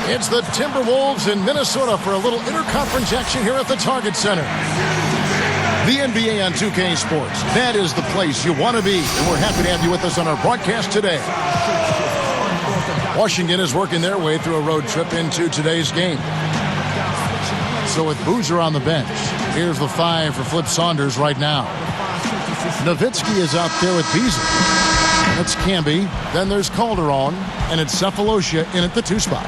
It's the Timberwolves in Minnesota for a little interconference action here at the Target Center. The NBA on 2K Sports. That is the place you want to be, and we're happy to have you with us on our broadcast today. Washington is working their way through a road trip into today's game. So with Boozer on the bench, here's the 5 for Flip Saunders right now. Nowitzki is out there with Beasley. That's Camby. Then there's Calderon, and it's Cephalosha in at the 2 spot.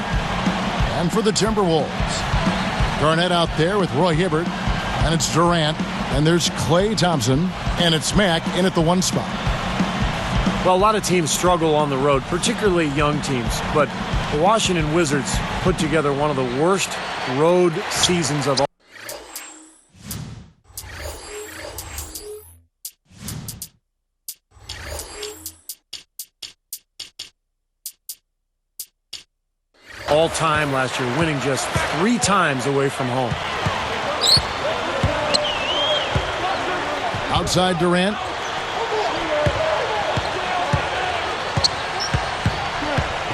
And for the Timberwolves, Garnett out there with Roy Hibbert, and it's Durant. And there's Klay Thompson, and it's Mack in at the 1 spot. Well, a lot of teams struggle on the road, particularly young teams. But the Washington Wizards put together one of the worst road seasons of all time last year, winning just 3 times away from home. Outside Durant.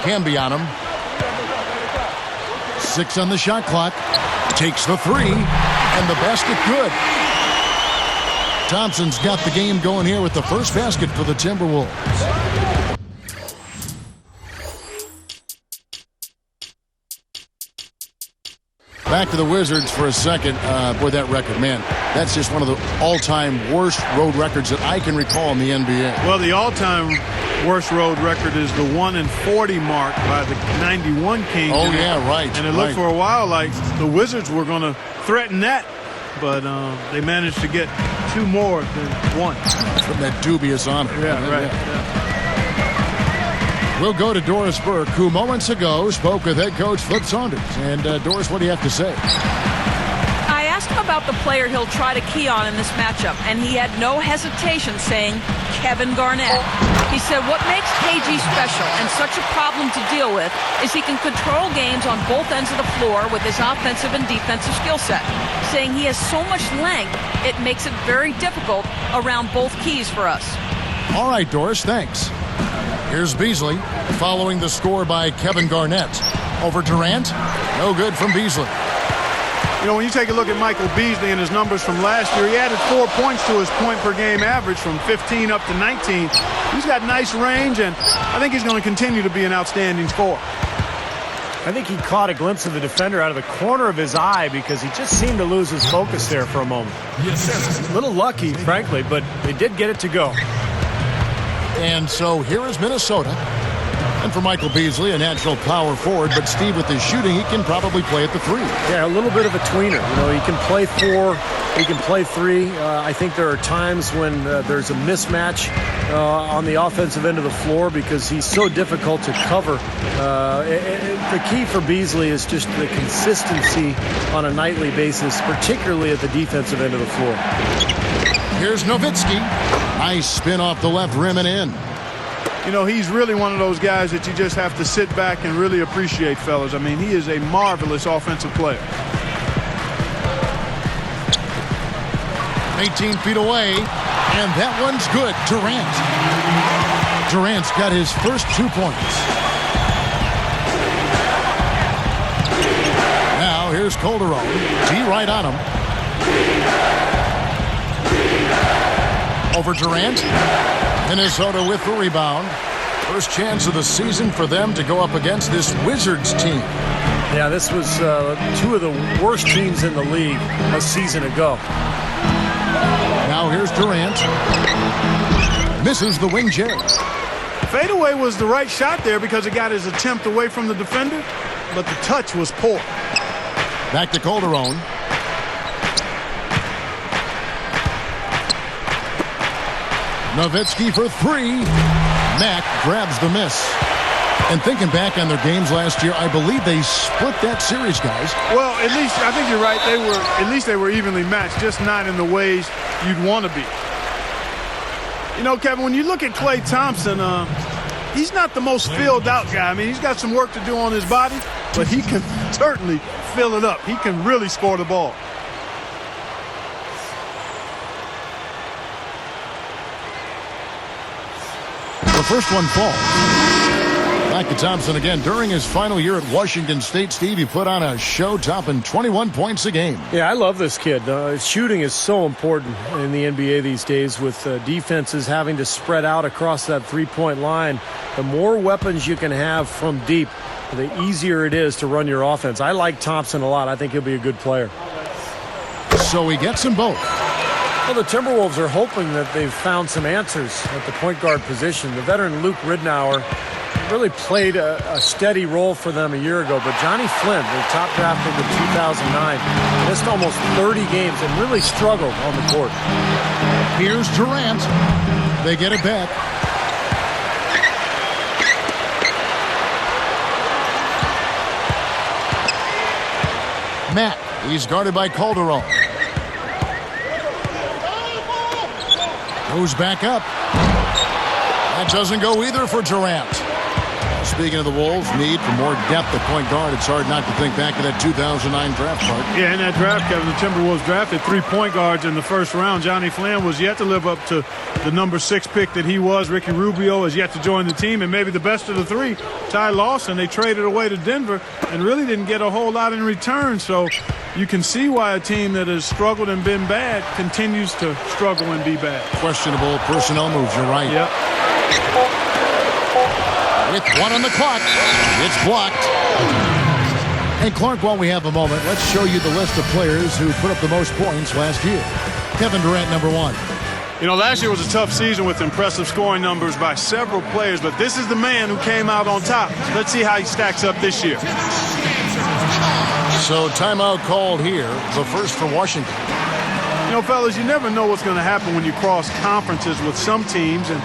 Camby on him. 6 on the shot clock. Takes the 3. And the basket good. Thompson's got the game going here with the first basket for the Timberwolves. Back to the Wizards for a second. Boy, that record, man, that's just one of the all-time worst road records that I can recall in the NBA. Well, the all-time worst road record is the 1-40 mark by the 91 Kings. Oh, yeah, right. And it looked for a while like the Wizards were going to threaten that, but they managed to get 2 more than 1. From that dubious honor. Yeah, right. Yeah. We'll go to Doris Burke, who moments ago spoke with head coach Flip Saunders. And Doris, what do you have to say? I asked him about the player he'll try to key on in this matchup, and he had no hesitation saying Kevin Garnett. He said what makes KG special and such a problem to deal with is he can control games on both ends of the floor with his offensive and defensive skill set. Saying he has so much length, it makes it very difficult around both keys for us. All right, Doris, thanks. Here's Beasley following the score by Kevin Garnett. Over Durant. No good from Beasley. You know, when you take a look at Michael Beasley and his numbers from last year, he added 4 points to his point-per-game average from 15 up to 19. He's got nice range, and I think he's going to continue to be an outstanding scorer. I think he caught a glimpse of the defender out of the corner of his eye because he just seemed to lose his focus there for a moment. Yes. A little lucky, frankly, but they did get it to go. And so here is Minnesota. And for Michael Beasley, a natural power forward, but Steve, with his shooting, he can probably play at the 3. Yeah, a little bit of a tweener. You know, he can play 4, he can play 3. I think there are times when there's a mismatch on the offensive end of the floor because he's so difficult to cover. The key for Beasley is just the consistency on a nightly basis, particularly at the defensive end of the floor. Here's Nowitzki. Nice spin off the left rim and in. You know, he's really one of those guys that you just have to sit back and really appreciate, fellas. I mean, he is a marvelous offensive player. 18 feet away, and that one's good. Durant's got his first 2 points. Now here's Calderon. D right on him. Over Durant. Minnesota with the rebound. First chance of the season for them to go up against this Wizards team. Yeah, this was 2 of the worst teams in the league a season ago. Now here's Durant. Misses the wing J. Fadeaway was the right shot there because it got his attempt away from the defender, but the touch was poor. Back to Calderon. Nowitzki for 3. Mack grabs the miss. And thinking back on their games last year, I believe they split that series, guys. Well, at least I think you're right. They were evenly matched, just not in the ways you'd want to be. You know, Kevin, when you look at Klay Thompson, he's not the most filled out guy. I mean, he's got some work to do on his body, but he can certainly fill it up. He can really score the ball. The first one falls. Back to Thompson again. During his final year at Washington State, Steve, he put on a show topping 21 points a game. Yeah, I love this kid. Shooting is so important in the NBA these days with defenses having to spread out across that three-point line. The more weapons you can have from deep, the easier it is to run your offense. I like Thompson a lot. I think he'll be a good player. So he gets them both. Well, the Timberwolves are hoping that they've found some answers at the point guard position. The veteran Luke Ridnour really played a steady role for them a year ago, but Johnny Flynn, the top draft pick of 2009, missed almost 30 games and really struggled on the court. Here's Durant. They get it back. Matt, he's guarded by Calderon. Moves back up. That doesn't go either for Durant. Speaking of the Wolves' need for more depth at point guard, it's hard not to think back to that 2009 draft part. Yeah, in that draft, Kevin, the Timberwolves drafted 3 point guards in the first round. Johnny Flynn was yet to live up to the number 6 pick that he was. Ricky Rubio has yet to join the team, and maybe the best of the 3, Ty Lawson, they traded away to Denver and really didn't get a whole lot in return. So you can see why a team that has struggled and been bad continues to struggle and be bad. Questionable personnel moves, you're right. Yep. With 1 on the clock, it's blocked. And Clark, while we have a moment, let's show you the list of players who put up the most points last year. Kevin Durant, number 1. You know, last year was a tough season with impressive scoring numbers by several players, but this is the man who came out on top. Let's see how he stacks up this year. So timeout called here, the first for Washington. You know, fellas, you never know what's going to happen when you cross conferences with some teams, and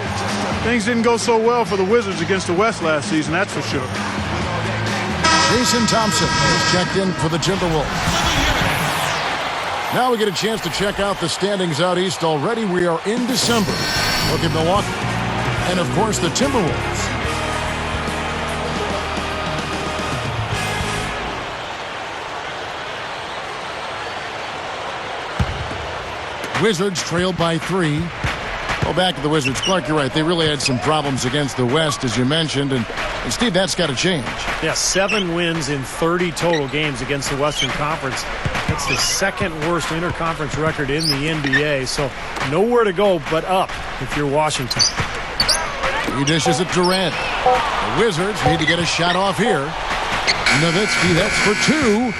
things didn't go so well for the Wizards against the West last season, that's for sure. Jason Thompson is checked in for the Timberwolves. Now we get a chance to check out the standings out east already. We are in December. Look at Milwaukee. And, of course, the Timberwolves. Wizards trailed by 3. Well, back to the Wizards. Clark, you're right. They really had some problems against the West, as you mentioned. And Steve, that's got to change. Yeah, 7 wins in 30 total games against the Western Conference. That's the second worst interconference record in the NBA. So nowhere to go but up if you're Washington. He dishes it to Durant. The Wizards need to get a shot off here. Nowitzki, that's for 2.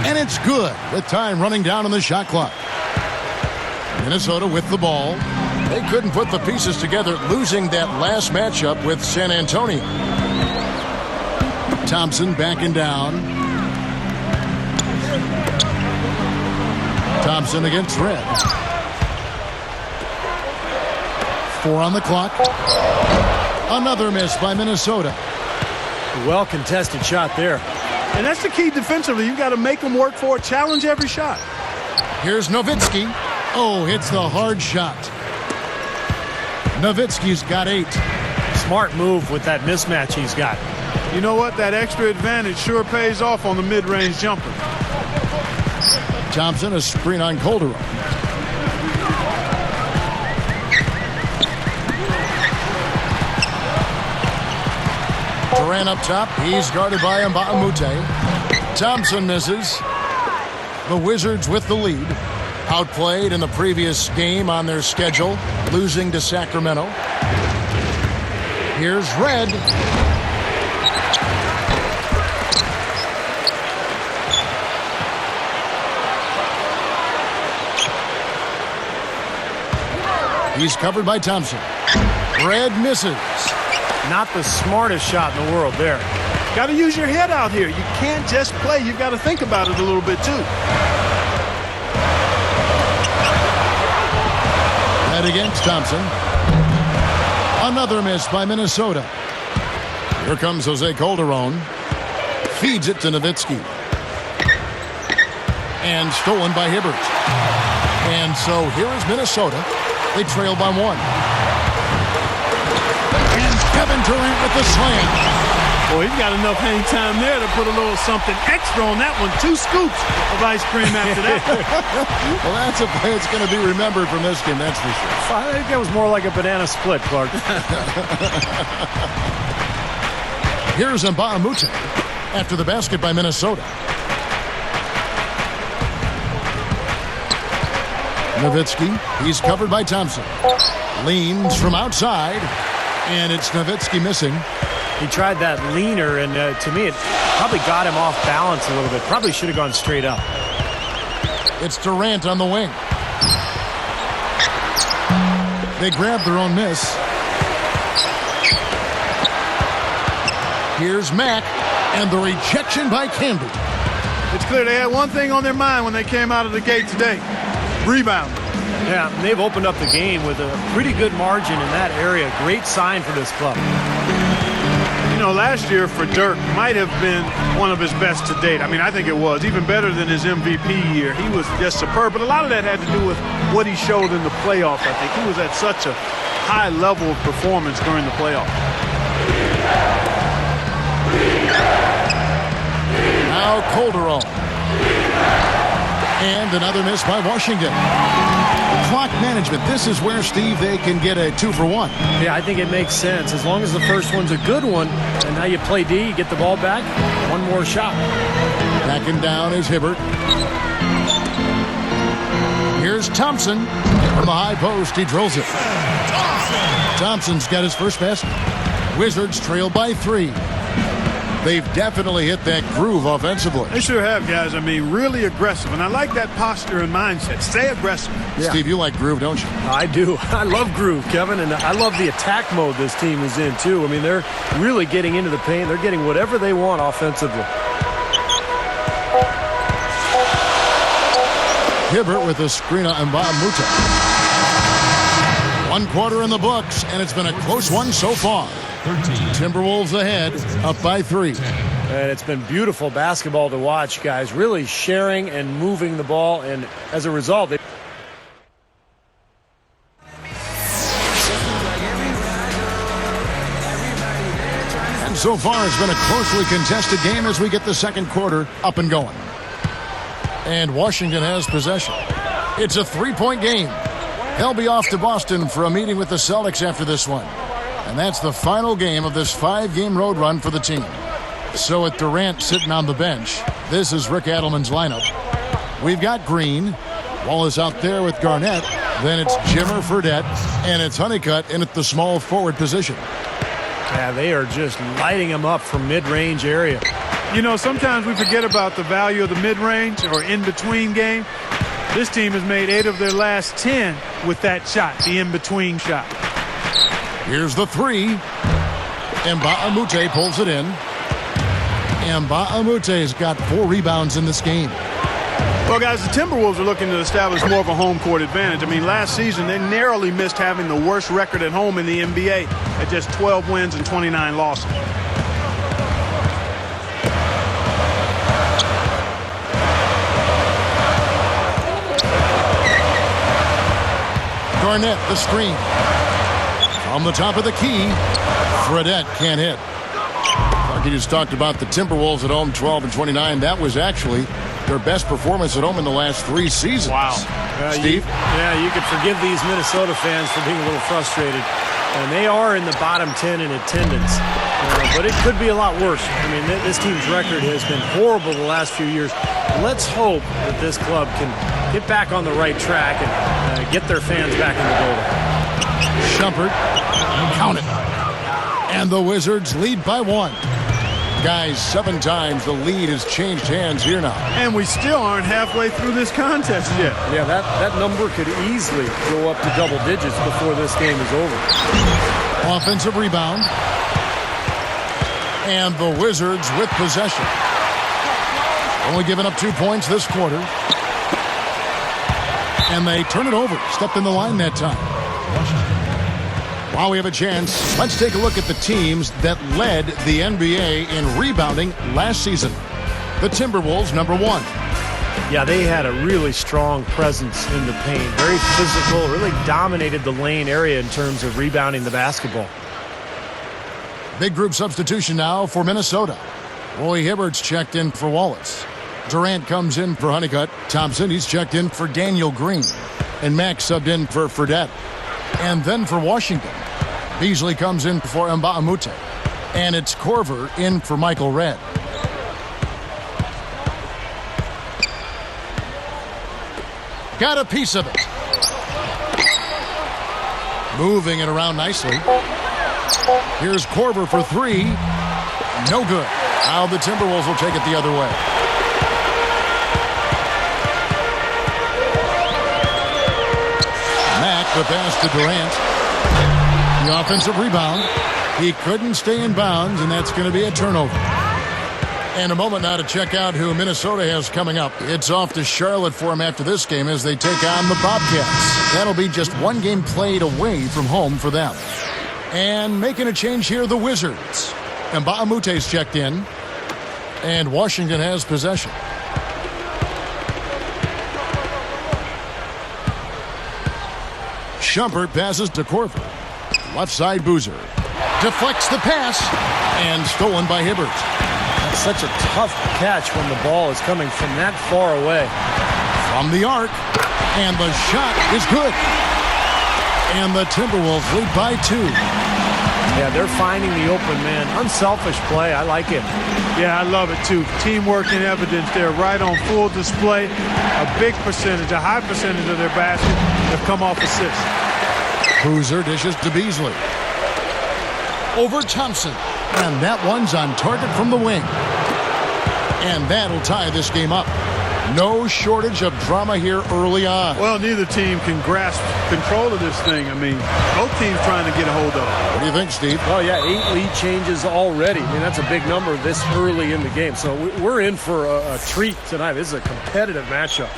And it's good with time running down on the shot clock. Minnesota with the ball. They couldn't put the pieces together, losing that last matchup with San Antonio. Thompson backing down. Thompson against Red. 4 on the clock. Another miss by Minnesota. Well-contested shot there. And that's the key defensively. You've got to make them work for it. Challenge every shot. Here's Nowitzki. Oh, hits the hard shot. Nowitzki's got 8. Smart move with that mismatch he's got. You know what? That extra advantage sure pays off on the mid-range jumper. Thompson, a screen on Calderon. Durant up top. He's guarded by Mbamute. Thompson misses. The Wizards with the lead. Outplayed in the previous game on their schedule, losing to Sacramento. Here's Red. He's covered by Thompson. Red misses. Not the smartest shot in the world there. Got to use your head out here. You can't just play. You've got to think about it a little bit, too. Against Thompson. Another miss by Minnesota. Here comes Jose Calderon. Feeds it to Nowitzki. And stolen by Hibbert. And so here is Minnesota. They trail by 1. And Kevin Durant with the slam. Boy, he's got enough hang time there to put a little something extra on that one. 2 scoops of ice cream after that. Well, that's a play that's going to be remembered from this game, that's for sure. I think that was more like a banana split, Clark. Here's Mbamute after the basket by Minnesota. Nowitzki, he's covered by Thompson. Leans from outside, and it's Nowitzki missing. He tried that leaner, and to me, it probably got him off balance a little bit. Probably should have gone straight up. It's Durant on the wing. They grab their own miss. Here's Mack, and the rejection by Camby. It's clear they had one thing on their mind when they came out of the gate today. Rebound. Yeah, they've opened up the game with a pretty good margin in that area. Great sign for this club. You know, last year for Dirk might have been one of his best to date. I mean, I think it was even better than his MVP year. He was just superb, but a lot of that had to do with what he showed in the playoffs. I think he was at such a high level of performance during the playoffs. Now Calderon. And another miss by Washington. Clock management. This is where, Steve, they can get a 2-for-1. Yeah, I think it makes sense. As long as the first one's a good one, and now you play D, you get the ball back, one more shot. Backing down is Hibbert. Here's Thompson. From the high post, he drills it. Thompson's got his first basket. Wizards trail by 3. They've definitely hit that groove offensively. They sure have, guys. I mean, really aggressive. And I like that posture and mindset. Stay aggressive. Yeah. Steve, you like groove, don't you? I do. I love groove, Kevin. And I love the attack mode this team is in, too. I mean, they're really getting into the paint. They're getting whatever they want offensively. Hibbert with a screen on Mbamute. 1 quarter in the books, and it's been a close one so far. 13. Timberwolves ahead, up by 3. And it's been beautiful basketball to watch, guys. Really sharing and moving the ball, and as a result, they... And so far, it's been a closely contested game as we get the second quarter up and going. And Washington has possession. It's a 3-point game. They'll be off to Boston for a meeting with the Celtics after this one. And that's the final game of this 5-game road run for the team. So with Durant sitting on the bench, this is Rick Adelman's lineup. We've got Green. Wallace out there with Garnett. Then it's Jimmer, Fredette, and it's Honeycutt in at the small forward position. Yeah, they are just lighting them up from mid-range area. You know, sometimes we forget about the value of the mid-range or in-between game. This team has made 8 of their last 10 with that shot, the in-between shot. Here's the 3. Mbamute pulls it in. Mbamute's got 4 rebounds in this game. Well, guys, the Timberwolves are looking to establish more of a home court advantage. I mean, last season they narrowly missed having the worst record at home in the NBA at just 12 wins and 29 losses. Garnett, the screen. From the top of the key, Fredette can't hit. Marky just talked about the Timberwolves at home, 12 and 29. That was actually their best performance at home in the last 3 seasons. Wow. Steve? You could forgive these Minnesota fans for being a little frustrated. And they are in the bottom 10 in attendance. But it could be a lot worse. I mean, this team's record has been horrible the last few years. Let's hope that this club can get back on the right track and get their fans back in the building. Shumpert, count it. And the Wizards lead by 1. Guys, 7 times the lead has changed hands here now. And we still aren't halfway through this contest yet. Yeah, that number could easily go up to double digits before this game is over. Offensive rebound. And the Wizards with possession. Only giving up 2 points this quarter. And they turn it over. Stepped in the line that time. While we have a chance, let's take a look at the teams that led the NBA in rebounding last season. The Timberwolves, number 1. Yeah, they had a really strong presence in the paint. Very physical, really dominated the lane area in terms of rebounding the basketball. Big group substitution now for Minnesota. Roy Hibbert's checked in for Wallace. Durant comes in for Honeycutt. Thompson, he's checked in for Daniel Green. And Mack subbed in for Fredette. And then for Washington, Beasley comes in for Mbamute. And it's Corver in for Michael Redd. Got a piece of it. Moving it around nicely. Here's Corver for three. No good. Now the Timberwolves will take it the other way. Mack the pass to Durant. The offensive rebound. He couldn't stay in bounds, and that's going to be a turnover. And a moment now to check out who Minnesota has coming up. It's off to Charlotte for them after this game as they take on the Bobcats. That'll be just one game played away from home for them. And making a change here, the Wizards. And Mbaamute's checked in. And Washington has possession. Shumpert passes to Corver. Left side Boozer. Deflects the pass. And stolen by Hibbert. That's such a tough catch when the ball is coming from that far away. From the arc. And the shot is good. And the Timberwolves lead by 2. Yeah, they're finding the open man. Unselfish play. I like it. Yeah, I love it too. Teamwork in evidence there, right on full display. A big percentage, a high percentage of their baskets have come off assists. Boozer dishes to Beasley. Over Thompson. And that one's on target from the wing. And that'll tie this game up. No shortage of drama here early on. Well, neither team can grasp control of this thing. I mean, both teams trying to get a hold of it. What do you think, Steve? Oh, yeah, 8 lead changes already. I mean, that's a big number this early in the game. So we're in for a treat tonight. This is a competitive matchup.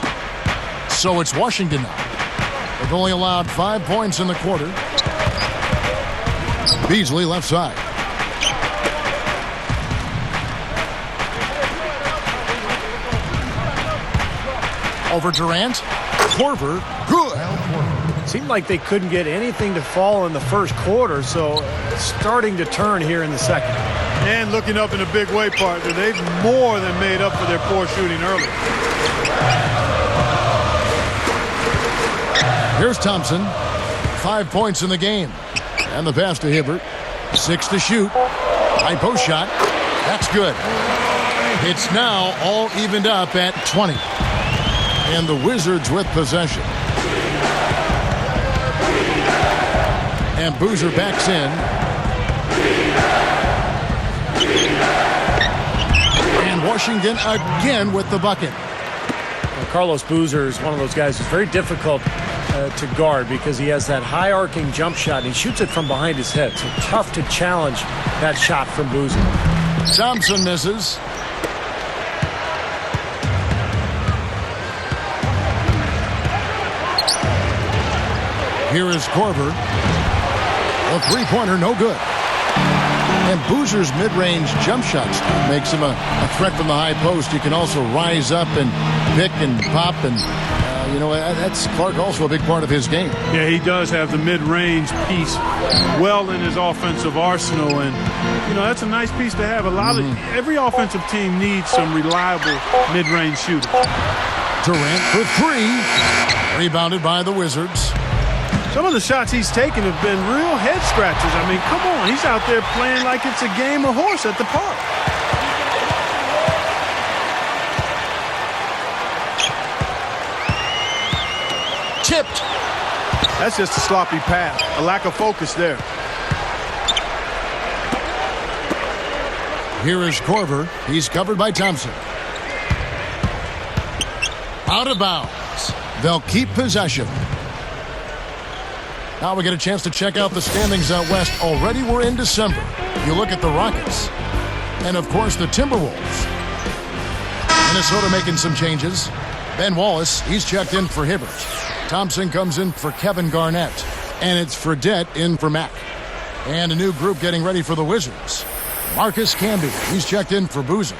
So it's Washington now. They've only allowed 5 points in the quarter. Beasley left side. Over Durant. Corver. Good. Seemed like they couldn't get anything to fall in the first quarter, so starting to turn here in the second. And looking up in a big way, partner. They've more than made up for their poor shooting early. Here's Thompson. 5 points in the game. And the pass to Hibbert. 6 to shoot. High post shot. That's good. It's now all evened up at 20. And the Wizards with possession. And Boozer backs in. And Washington again with the bucket. Well, Carlos Boozer is one of those guys who's very difficult to guard because he has that high arcing jump shot and he shoots it from behind his head. So tough to challenge that shot from Boozer. Thompson misses. Here is Corver. A three-pointer, no good. And Boozer's mid-range jump shots makes him a threat from the high post. He can also rise up and pick and pop. And, that's Clark also a big part of his game. Yeah, he does have the mid-range piece well in his offensive arsenal. And, that's a nice piece to have. Every offensive team needs some reliable mid-range shooters. Durant for three. Rebounded by the Wizards. Some of the shots he's taken have been real head scratchers. I mean, come on. He's out there playing like it's a game of horse at the park. Tipped. That's just a sloppy pass. A lack of focus there. Here is Corver. He's covered by Thompson. Out of bounds. They'll keep possession. Now we get a chance to check out the standings out west. Already we're in December. You look at the Rockets. And, of course, the Timberwolves. Minnesota making some changes. Ben Wallace, he's checked in for Hibbert. Thompson comes in for Kevin Garnett. And it's Fredette in for Mack. And a new group getting ready for the Wizards. Marcus Camby, he's checked in for Boozer.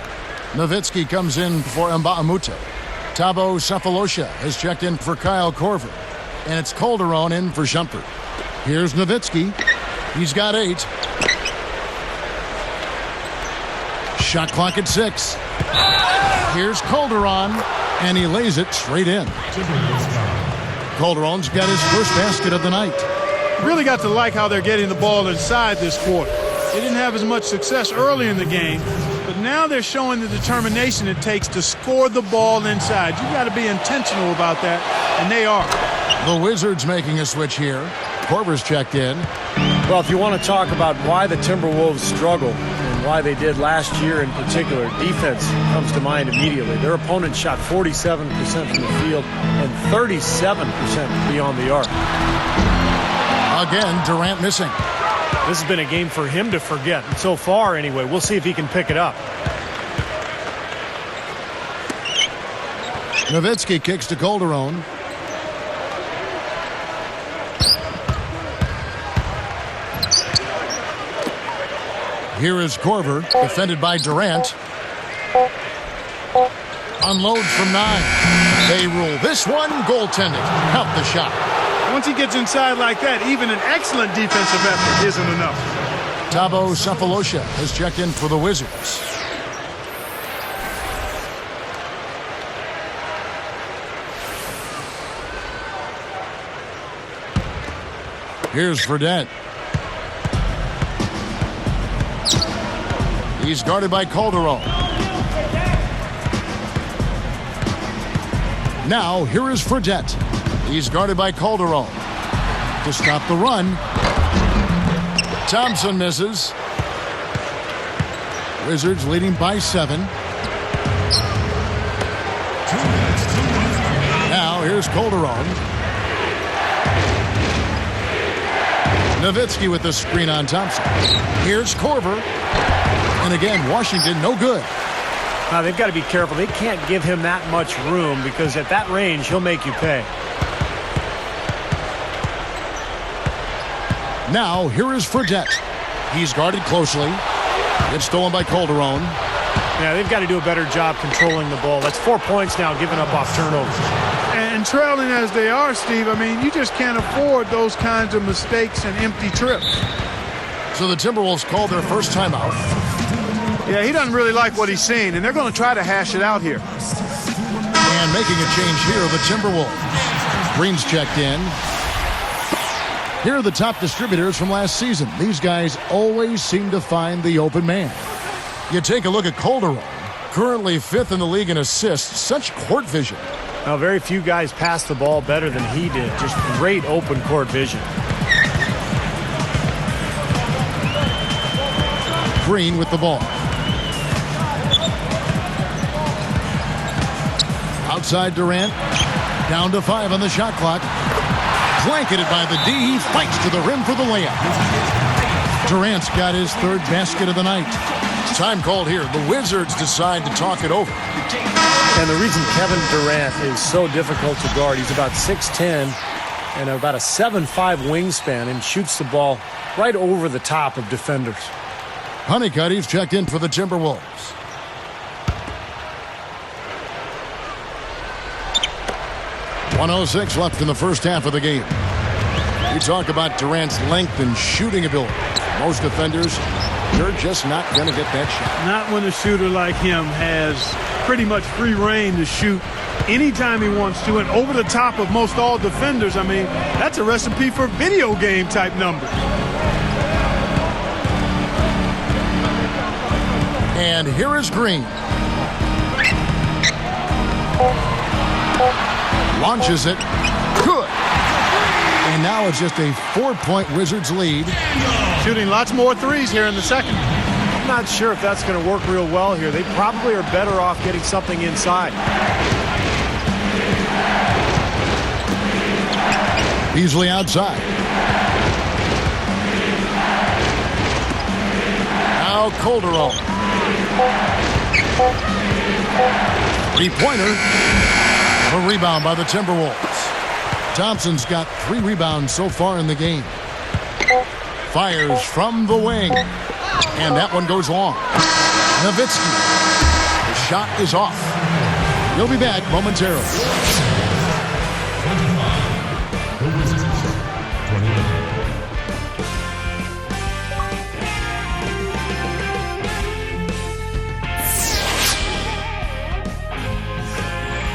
Nowitzki comes in for Mbaamoute. Thabo Sefolosha has checked in for Kyle Korver. And it's Calderon in for Shumpert. Here's Nowitzki. He's got 8. Shot clock at 6. Here's Calderon, and he lays it straight in. Calderon's got his first basket of the night. Really got to like how they're getting the ball inside this quarter. They didn't have as much success early in the game, but now they're showing the determination it takes to score the ball inside. You got to be intentional about that, and they are. The Wizards making a switch here. Korver's checked in. Well, if you want to talk about why the Timberwolves struggle and why they did last year in particular, defense comes to mind immediately. Their opponent shot 47% from the field and 37% beyond the arc. Again, Durant missing. This has been a game for him to forget. And so far, anyway, we'll see if he can pick it up. Nowitzki kicks to Calderon. Here is Korver, defended by Durant. Unload from 9. They rule this one goaltending. Help the shot. Once he gets inside like that, even an excellent defensive effort isn't enough. Thabo Sefolosha has checked in for the Wizards. Here's Fredette. He's guarded by Calderon. Now, here is Fredette. He's guarded by Calderon. To stop the run. Thompson misses. Wizards leading by 7. Now, here's Calderon. Nowitzki with the screen on Thompson. Here's Korver. And again, Washington, no good. Now, they've got to be careful. They can't give him that much room because at that range, he'll make you pay. Now, here is Fredette. He's guarded closely. It's stolen by Calderon. Yeah, they've got to do a better job controlling the ball. That's 4 points now given up off turnovers. And trailing as they are, Steve, I mean, you just can't afford those kinds of mistakes and empty trips. So the Timberwolves called their first timeout. Yeah, he doesn't really like what he's seeing, and they're going to try to hash it out here. And making a change here, the Timberwolves. Green's checked in. Here are the top distributors from last season. These guys always seem to find the open man. You take a look at Calderon, currently 5th in the league in assists. Such court vision. Now, very few guys pass the ball better than he did. Just great open court vision. Green with the ball. Outside Durant. Down to 5 on the shot clock. Blanketed by the D. He fights to the rim for the layup. Durant's got his 3rd basket of the night. Time called here. The Wizards decide to talk it over. And the reason Kevin Durant is so difficult to guard, he's about 6'10", and about a 7'5" wingspan, and shoots the ball right over the top of defenders. Honeycutty's checked in for the Timberwolves. .106 left in the first half of the game. You talk about Durant's length and shooting ability. Most defenders, they're just not going to get that shot. Not when a shooter like him has pretty much free reign to shoot anytime he wants to and over the top of most all defenders. I mean, that's a recipe for video game type numbers. And here is Green. Launches it. Good. And now it's just a 4-point Wizards lead. Shooting lots more threes here in the second. I'm not sure if that's going to work real well here. They probably are better off getting something inside. Beasley outside. Now Calderon. 3-pointer. A rebound by the Timberwolves. Thompson's got 3 rebounds so far in the game. Fires from the wing. And that one goes long. Nowitzki. The shot is off. He'll be back momentarily.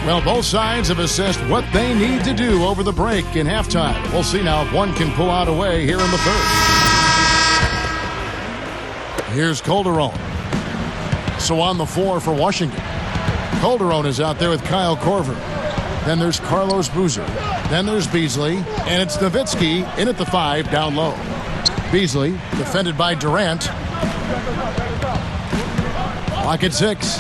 Well, both sides have assessed what they need to do over the break in halftime. We'll see now if one can pull out away here in the third. Here's Calderon. So on the floor for Washington, Calderon is out there with Kyle Korver. Then there's Carlos Boozer. Then there's Beasley. And it's Nowitzki in at the 5 down low. Beasley defended by Durant. Clock at 6.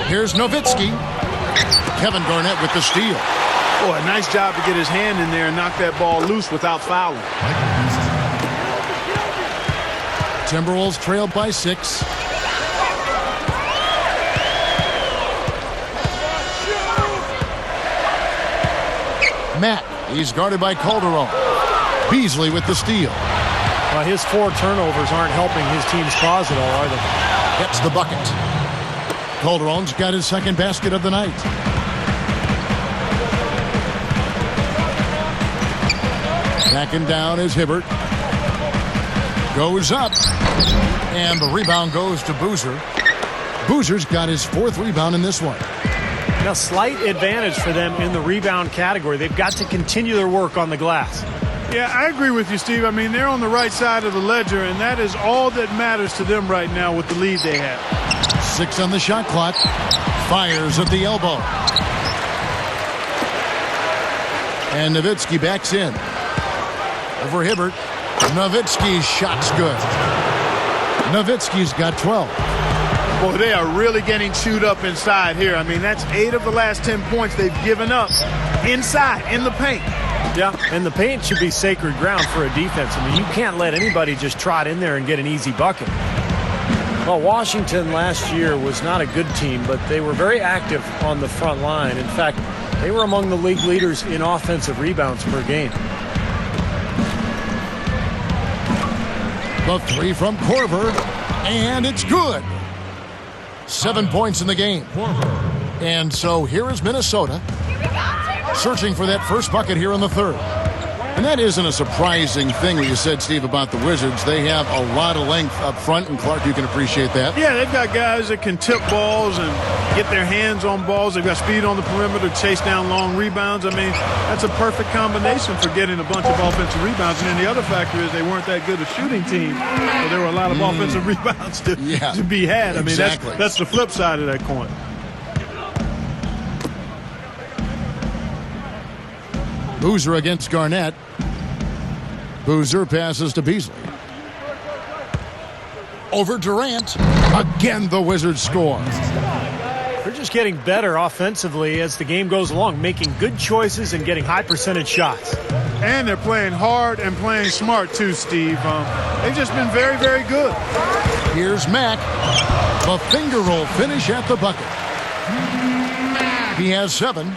Here's Nowitzki. Kevin Garnett with the steal. Boy, a nice job to get his hand in there and knock that ball loose without fouling. Timberwolves trailed by 6. Matt, he's guarded by Calderon. Beasley with the steal. Well, his 4 turnovers aren't helping his team's cause at all, are they? Gets the bucket. Calderon's got his second basket of the night. Backing down is Hibbert. Goes up. And the rebound goes to Boozer. Boozer's got his 4th rebound in this one. Now, slight advantage for them in the rebound category. They've got to continue their work on the glass. Yeah, I agree with you, Steve. I mean, they're on the right side of the ledger, and that is all that matters to them right now with the lead they have. 6 on the shot clock. Fires at the elbow. And Nowitzki backs in. Over Hibbert. Nowitzki's shot's good. Nowitzki's got 12. Boy, they are really getting chewed up inside here. I mean, that's 8 of the last 10 points they've given up inside, in the paint. Yeah, and the paint should be sacred ground for a defense. I mean, you can't let anybody just trot in there and get an easy bucket. Well, Washington last year was not a good team, but they were very active on the front line. In fact, they were among the league leaders in offensive rebounds per game. The 3 from Korver, and it's good. 7 points in the game. And so here is Minnesota searching for that first bucket here in the 3rd. And that isn't a surprising thing what you said, Steve, about the Wizards. They have a lot of length up front, and Clark, you can appreciate that. Yeah, they've got guys that can tip balls and get their hands on balls. They've got speed on the perimeter, chase down long rebounds. I mean, that's a perfect combination for getting a bunch of offensive rebounds. And then the other factor is they weren't that good a shooting team, so there were a lot of offensive rebounds to be had. I mean, exactly. that's the flip side of that coin. Boozer against Garnett. Boozer passes to Beasley. Over Durant. Again, the Wizards score. They're just getting better offensively as the game goes along, making good choices and getting high percentage shots. And they're playing hard and playing smart too, Steve. They've just been very, very good. Here's Mack. A finger roll finish at the bucket. He has 7.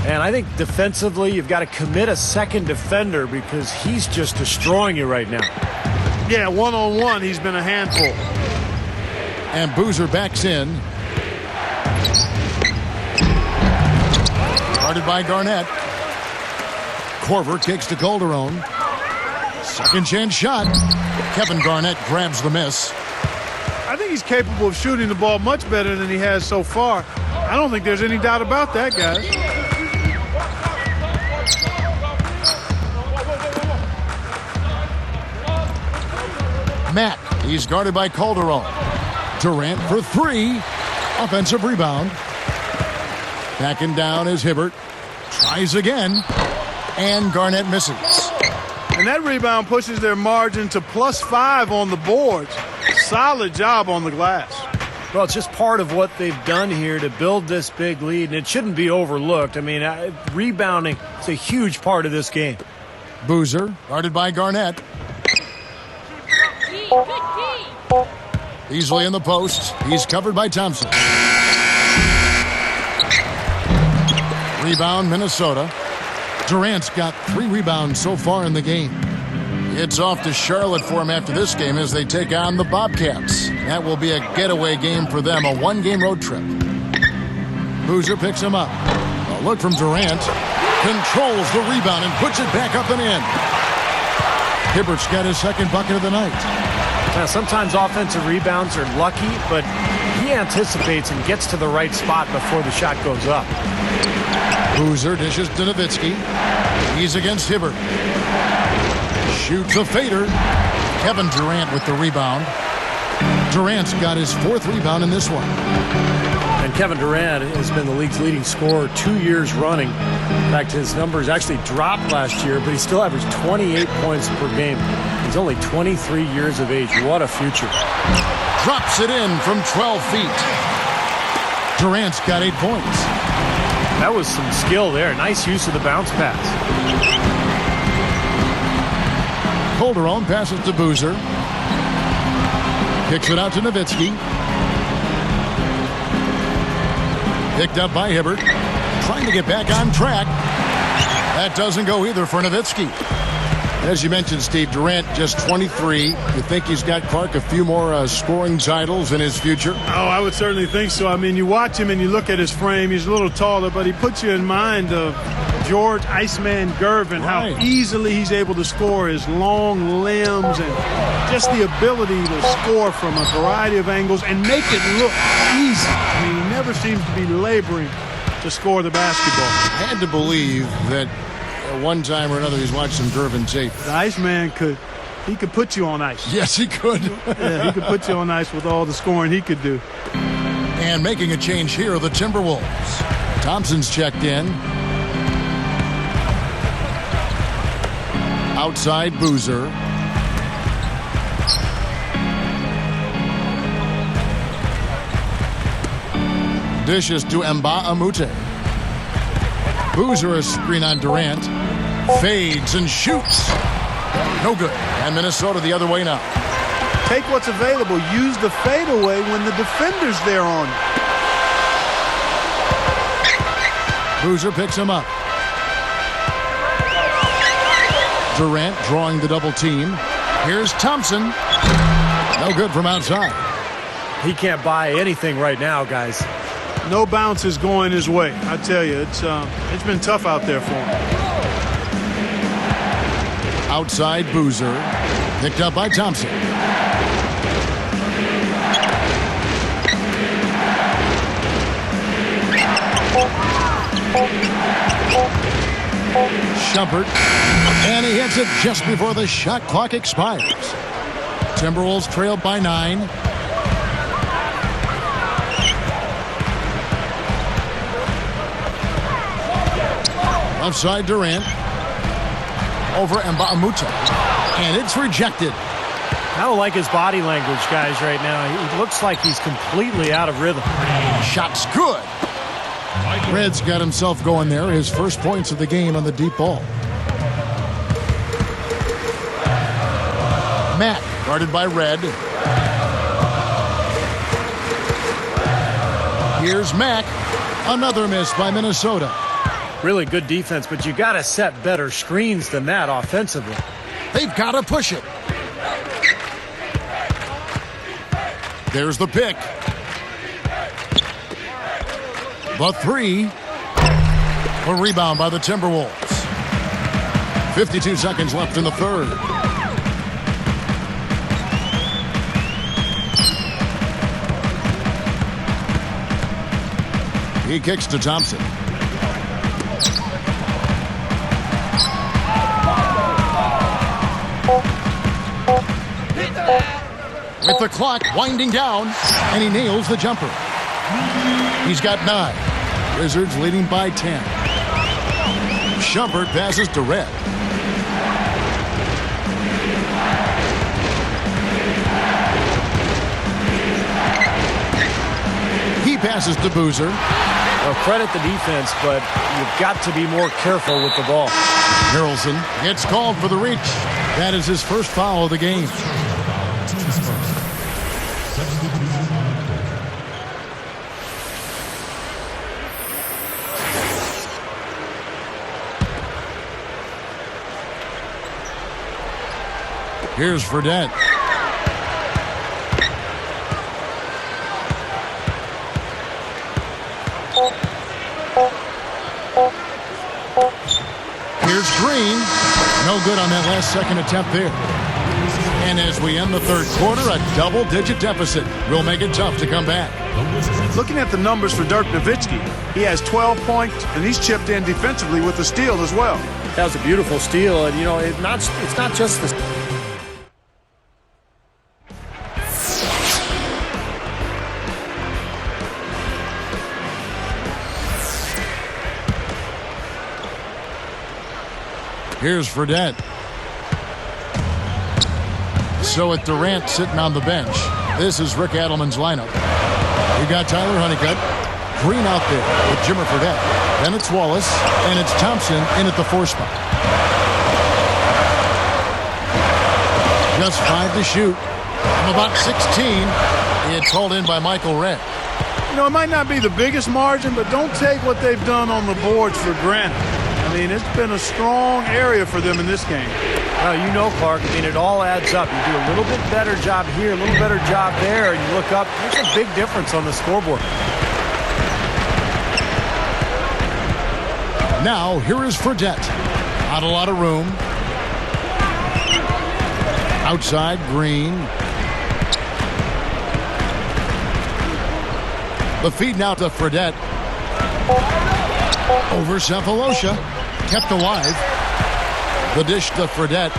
And I think defensively, you've got to commit a second defender because he's just destroying you right now. Yeah, one-on-one, he's been a handful. And Boozer backs in. Guarded by Garnett. Korver kicks to Calderon. Second chance shot. Kevin Garnett grabs the miss. I think he's capable of shooting the ball much better than he has so far. I don't think there's any doubt about that, guys. Matt, he's guarded by Calderon. Durant for 3. Offensive rebound. Backing down is Hibbert. Tries again. And Garnett misses. And that rebound pushes their margin to +5 on the boards. Solid job on the glass. Well, it's just part of what they've done here to build this big lead, and it shouldn't be overlooked. I mean, rebounding is a huge part of this game. Boozer, guarded by Garnett. Easily in the post. He's covered by Thompson. Rebound, Minnesota. Durant's got 3 rebounds so far in the game. It's off to Charlotte for him after this game as they take on the Bobcats. That will be a getaway game for them, a 1-game road trip. Boozer picks him up. A look from Durant. Controls the rebound and puts it back up and in. Hibbert's got his second bucket of the night. Now, sometimes offensive rebounds are lucky, but he anticipates and gets to the right spot before the shot goes up. Boozer dishes to Nowitzki. He's against Hibbert. Shoots a fader. Kevin Durant with the rebound. Durant's got his 4th rebound in this one. And Kevin Durant has been the league's leading scorer 2 years running. In fact, his numbers actually dropped last year, but he still averaged 28 points per game. He's only 23 years of age. What a future. Drops it in from 12 feet. Durant's got 8 points. That was some skill there. Nice use of the bounce pass. Calderon passes to Boozer. Kicks it out to Nowitzki. Picked up by Hibbert. Trying to get back on track. That doesn't go either for Nowitzki. As you mentioned, Steve, Durant just 23. You think he's got, Clark, a few more scoring titles in his future? Oh, I would certainly think so. I mean, you watch him and you look at his frame. He's a little taller, but he puts you in mind of George Iceman Gervin, right. How easily he's able to score, his long limbs and just the ability to score from a variety of angles and make it look easy. I mean, he never seems to be laboring to score the basketball. I had to believe that at one time or another he's watched some Gervin tape. The Iceman could put you on ice. Yes, he could. Yeah, he could put you on ice with all the scoring he could do. And making a change here are the Timberwolves. Thompson's checked in. Outside Boozer. Dishes to Mbamute. Boozer a screen on Durant. Fades and shoots. No good. And Minnesota the other way now. Take what's available. Use the fadeaway when the defender's there on you. Boozer picks him up. Durant drawing the double team. Here's Thompson. No good from outside. He can't buy anything right now, guys. No bounce is going his way. I tell you, it's been tough out there for him. Outside Boozer. Picked up by Thompson. Shumpert. And he hits it just before the shot clock expires. Timberwolves trail by 9. Left side Durant. Over Mbamute. And it's rejected. I don't like his body language, guys, right now. He looks like he's completely out of rhythm. Shot's good. Red's got himself going there. His first points of the game on the deep ball. Mack guarded by Red. Here's Mack. Another miss by Minnesota. Really good defense, but you got to set better screens than that offensively. They've got to push it. There's the pick. The 3. A rebound by the Timberwolves. 52 seconds left in the third. He kicks to Thompson. With the clock winding down, and he nails the jumper. He's got 9. Wizards leading by 10. Shumpert passes to Red. He passes to Boozer. Well, credit the defense, but you've got to be more careful with the ball. Harrelson gets called for the reach. That is his first foul of the game. Here's Fredette. Here's Green. No good on that last second attempt there. And as we end the third quarter, a double-digit deficit will make it tough to come back. Looking at the numbers for Dirk Nowitzki, he has 12 points, and he's chipped in defensively with a steal as well. That was a beautiful steal, and, you know, it's not just the Here's Fredette. So with Durant sitting on the bench, this is Rick Adelman's lineup. You got Tyler Honeycutt, Green out there with Jimmer Fredette. Then it's Wallace, and it's Thompson in at the 4 spot. Just 5 to shoot. From about 16, it's called in by Michael Redd. You know, it might not be the biggest margin, but don't take what they've done on the boards for granted. I mean, it's been a strong area for them in this game. Well, you know, Clark, I mean, it all adds up. You do a little bit better job here, a little better job there, and you look up, there's a big difference on the scoreboard. Now, here is Fredette. Not a lot of room. Outside, Green. The feed now to Fredette. Over Cephalosha. Kept alive. The dish to Fredette.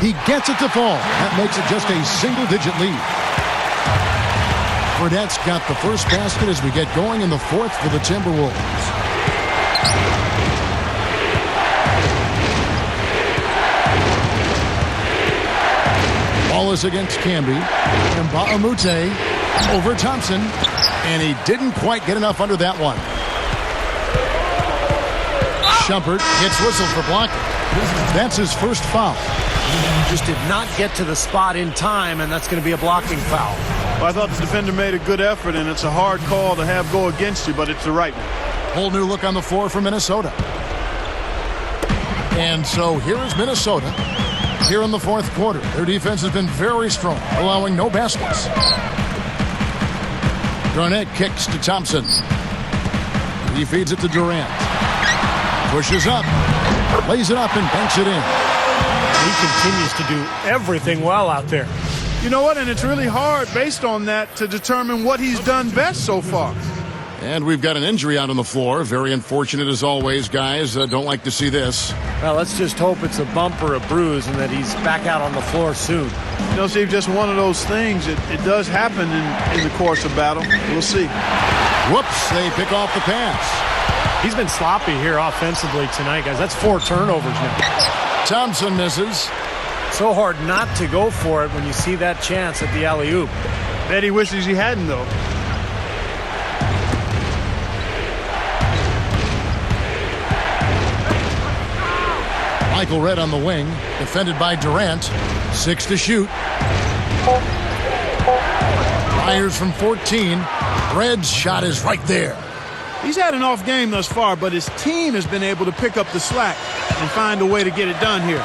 He gets it to fall. That makes it just a single-digit lead. Fredette's got the first basket as we get going in the 4th for the Timberwolves. Wallace against Camby. And Mba'amute over Thompson. And he didn't quite get enough under that one. Shumpert gets whistled for blocking. That's his first foul. Just did not get to the spot in time, and that's going to be a blocking foul. Well, I thought the defender made a good effort, and it's a hard call to have go against you, but it's the right one. Whole new look on the floor for Minnesota. And so here is Minnesota. Here in the 4th quarter, their defense has been very strong, allowing no baskets. Garnett kicks to Thompson. He feeds it to Durant. Pushes up, lays it up, and banks it in. He continues to do everything well out there. You know what? And it's really hard based on that to determine what he's done best so far. And we've got an injury out on the floor. Very unfortunate as always, guys. Don't like to see this. Well, let's just hope it's a bump or a bruise and that he's back out on the floor soon. You know, Steve, just one of those things. It does happen in the course of battle. We'll see. Whoops, they pick off the pass. He's been sloppy here offensively tonight, guys. That's 4 turnovers now. Thompson misses. So hard not to go for it when you see that chance at the alley-oop. Bet he wishes he hadn't, though. Michael Redd on the wing, defended by Durant. 6 to shoot. Fires from 14. Redd's shot is right there. He's had an off game thus far, but his team has been able to pick up the slack and find a way to get it done here.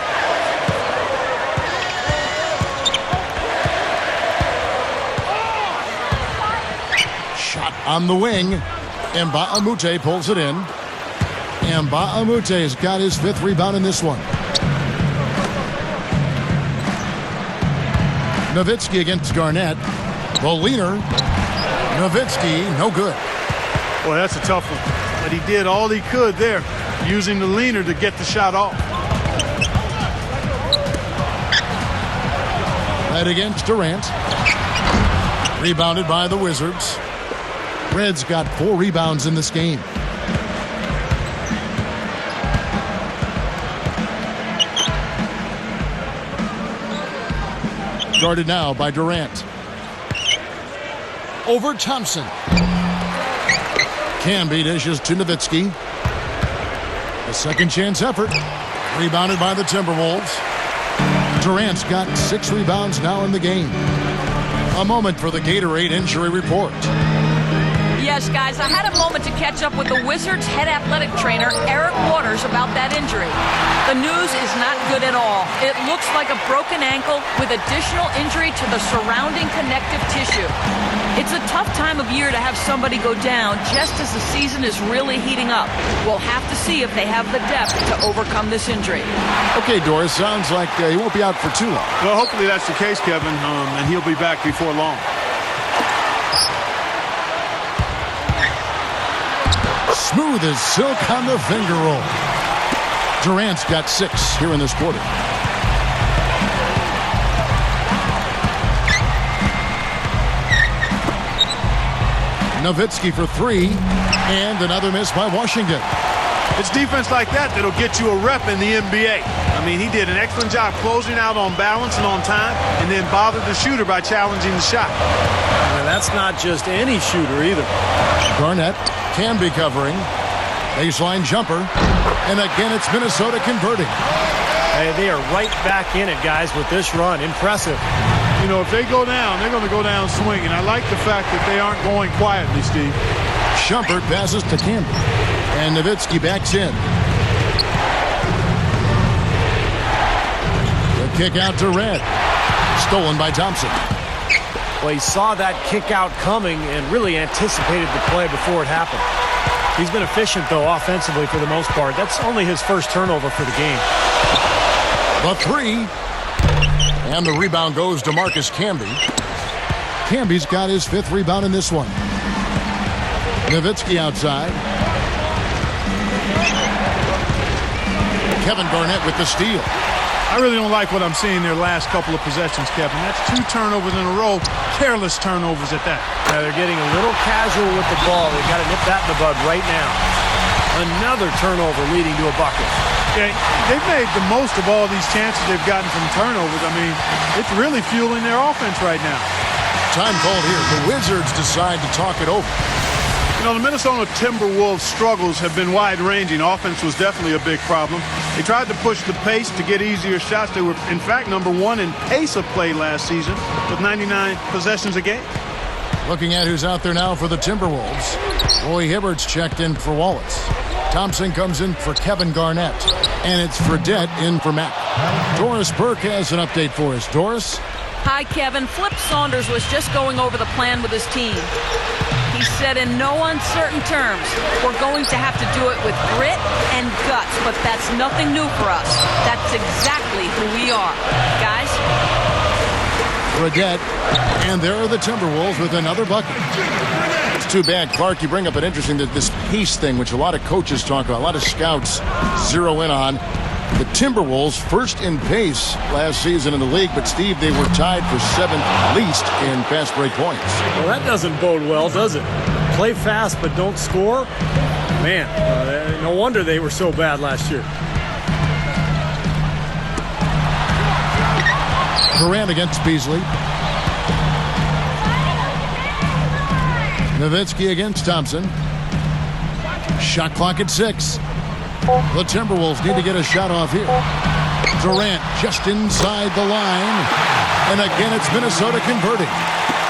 Shot on the wing. Mba'amute pulls it in. Mba'amute has got his 5th rebound in this one. Nowitzki against Garnett. The leaner. Nowitzki, no good. Boy, that's a tough one. But he did all he could there, using the leaner to get the shot off. Led against Durant. Rebounded by the Wizards. Red's got 4 rebounds in this game. Guarded now by Durant. Over Thompson. Camby dishes to Nowitzki. A second chance effort. Rebounded by the Timberwolves. Durant's got 6 rebounds now in the game. A moment for the Gatorade injury report. Yes, guys, I had a moment to catch up with the Wizards' head athletic trainer, Eric Waters, about that injury. The news is not good at all. It looks like a broken ankle with additional injury to the surrounding connective tissue. It's a tough time of year to have somebody go down just as the season is really heating up. We'll have to see if they have the depth to overcome this injury. Okay, Doris, sounds like he won't be out for too long. Well, hopefully that's the case, Kevin, and he'll be back before long. Smooth as silk on the finger roll. Durant's got 6 here in this quarter. Nowitzki for 3, and another miss by Washington. It's defense like that that'll get you a rep in the NBA. I mean, he did an excellent job closing out on balance and on time, and then bothered the shooter by challenging the shot. And that's not just any shooter either. Garnett can be covering. Baseline jumper. And again, it's Minnesota converting. Hey, they are right back in it, guys, with this run. Impressive. You know, if they go down, they're going to go down swinging. I like the fact that they aren't going quietly, Steve. Shumpert passes to Campbell. And Nowitzki backs in. The kick out to Red. Stolen by Thompson. Well, he saw that kick out coming and really anticipated the play before it happened. He's been efficient, though, offensively for the most part. That's only his first turnover for the game. The three. And the rebound goes to Marcus Camby. Camby's got his 5th rebound in this one. Nowitzki outside. Kevin Garnett with the steal. I really don't like what I'm seeing their last couple of possessions, Kevin. That's 2 turnovers in a row. Careless turnovers at that. Now they're getting a little casual with the ball. They've got to nip that in the bud right now. Another turnover leading to a bucket. Yeah, they've made the most of all these chances they've gotten from turnovers. I mean, it's really fueling their offense right now. Time called here. The Wizards decide to talk it over. You know, the Minnesota Timberwolves' struggles have been wide-ranging. Offense was definitely a big problem. They tried to push the pace to get easier shots. They were, in fact, number 1 in pace of play last season with 99 possessions a game. Looking at who's out there now for the Timberwolves. Roy Hibbert's checked in for Wallace. Thompson comes in for Kevin Garnett. And it's Fredette in for Matt. Doris Burke has an update for us. Doris? Hi, Kevin. Flip Saunders was just going over the plan with his team. He said in no uncertain terms, we're going to have to do it with grit and guts, but that's nothing new for us. That's exactly who we are. Guys? Fredette. And there are the Timberwolves with another bucket. It's too bad, Clark, you bring up an interesting, this pace thing, which a lot of coaches talk about, a lot of scouts zero in on. The Timberwolves first in pace last season in the league, but Steve, they were tied for 7th least in fast break points. Well, that doesn't bode well, does it? Play fast but don't score? Man, no wonder they were so bad last year. Durant against Beasley. Nowitzki against Thompson. Shot clock at 6. The Timberwolves need to get a shot off here. Durant just inside the line. And again, it's Minnesota converting.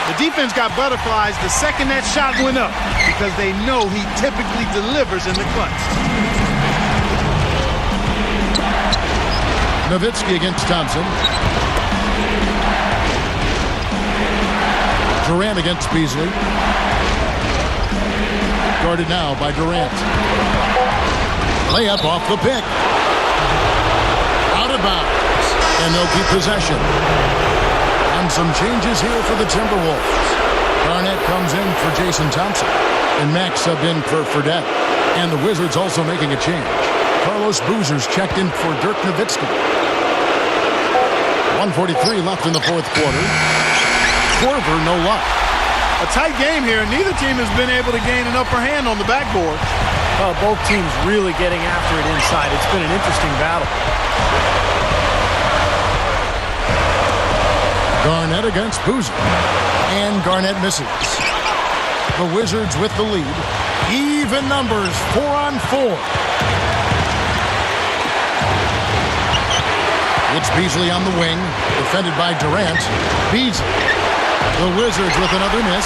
The defense got butterflies the second that shot went up because they know he typically delivers in the clutch. Nowitzki against Thompson. Durant against Beasley. Guarded now by Durant. Layup off the pick. Out of bounds. And they'll keep possession. And some changes here for the Timberwolves. Garnett comes in for Jason Thompson. And Max subbed in for Fredette. And the Wizards also making a change. Carlos Boozer's checked in for Dirk Nowitzki. 1:43 left in the 4th quarter. Korver, no luck. A tight game here, and neither team has been able to gain an upper hand on the backboard. Both teams really getting after it inside. It's been an interesting battle. Garnett against Boozer. And Garnett misses. The Wizards with the lead. Even numbers, 4-on-4. It's Beasley on the wing, defended by Durant. Beasley. The Wizards with another miss.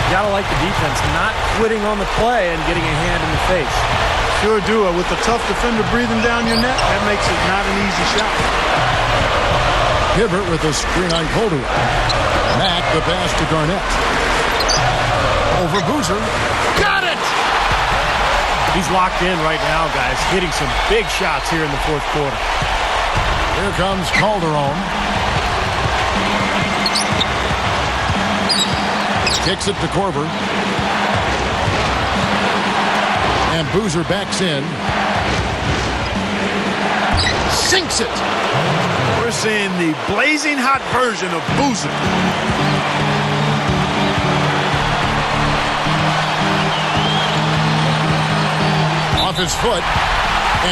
You gotta like the defense, not quitting on the play and getting a hand in the face. Sure do. With a tough defender breathing down your neck, that makes it not an easy shot. Hibbert with a screen on Caldwell. Mack the pass to Garnett. Over Boozer. Got it! He's locked in right now, guys, hitting some big shots here in the 4th quarter. Here comes Calderon. Kicks it to Korver. And Boozer backs in. Sinks it. We're seeing the blazing hot version of Boozer. off his foot,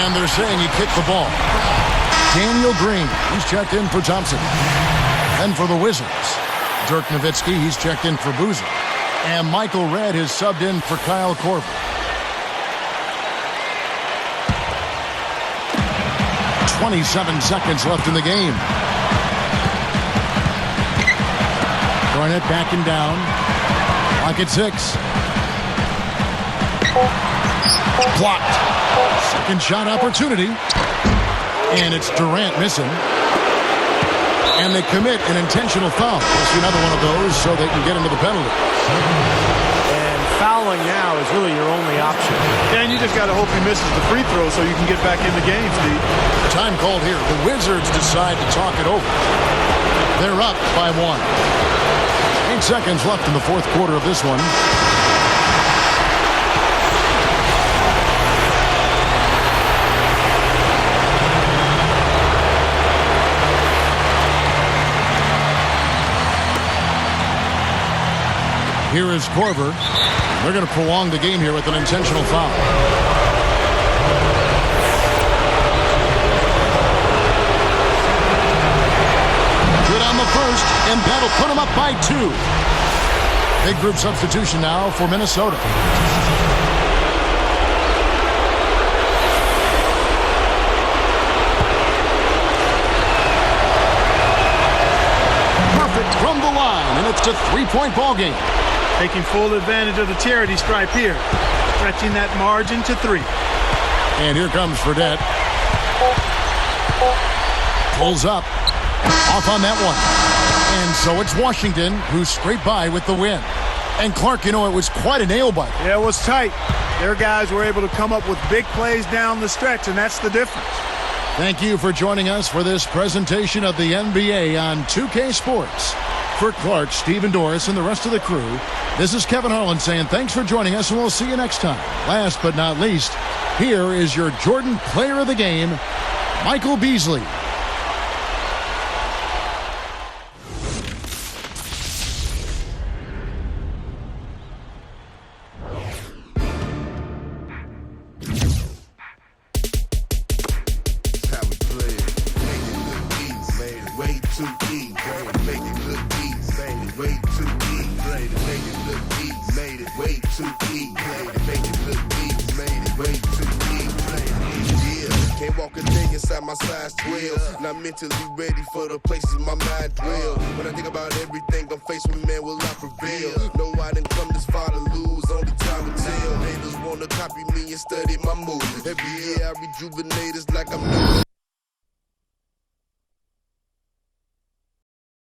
and they're saying he kicked the ball. Daniel Green, he's checked in for Thompson. And for the Wizards, Dirk Nowitzki, he's checked in for Boozer. And Michael Redd has subbed in for Kyle Korver. .27 seconds left in the game. Garnett backing down. Clock at 6. Blocked. Second shot opportunity. And it's Durant missing. And they commit an intentional foul. We'll see another one of those so they can get into the penalty. And fouling now is really your only option. And you just got to hope he misses the free throw so you can get back in the game, Steve. Time called here. The Wizards decide to talk it over. They're up by 1. 8 seconds left in the fourth quarter of this one. Here is Korver. They're going to prolong the game here with an intentional foul. Good on the first, and that'll put them up by 2. Big group substitution now for Minnesota. Perfect from the line, and it's a 3-point ball game. Taking full advantage of the charity stripe here. Stretching that margin to 3. And here comes Fredette. Pulls up. Off on that one. And so it's Washington who's straight by with the win. And Clark, you know, it was quite a nail-biter. Yeah, it was tight. Their guys were able to come up with big plays down the stretch, and that's the difference. Thank you for joining us for this presentation of the NBA on 2K Sports. For Clark, Stephen Doris, and the rest of the crew, this is Kevin Harlan saying thanks for joining us, and we'll see you next time. Last but not least, here is your Jordan Player of the Game, Michael Beasley. Mentally ready for the places my mind dwell. When I think about everything I'm faced with, man, will I prevail? No, I didn't come this far to lose, only time will tell. Haters wanna copy me and study my moves. Every year I rejuvenate, it's like I'm new.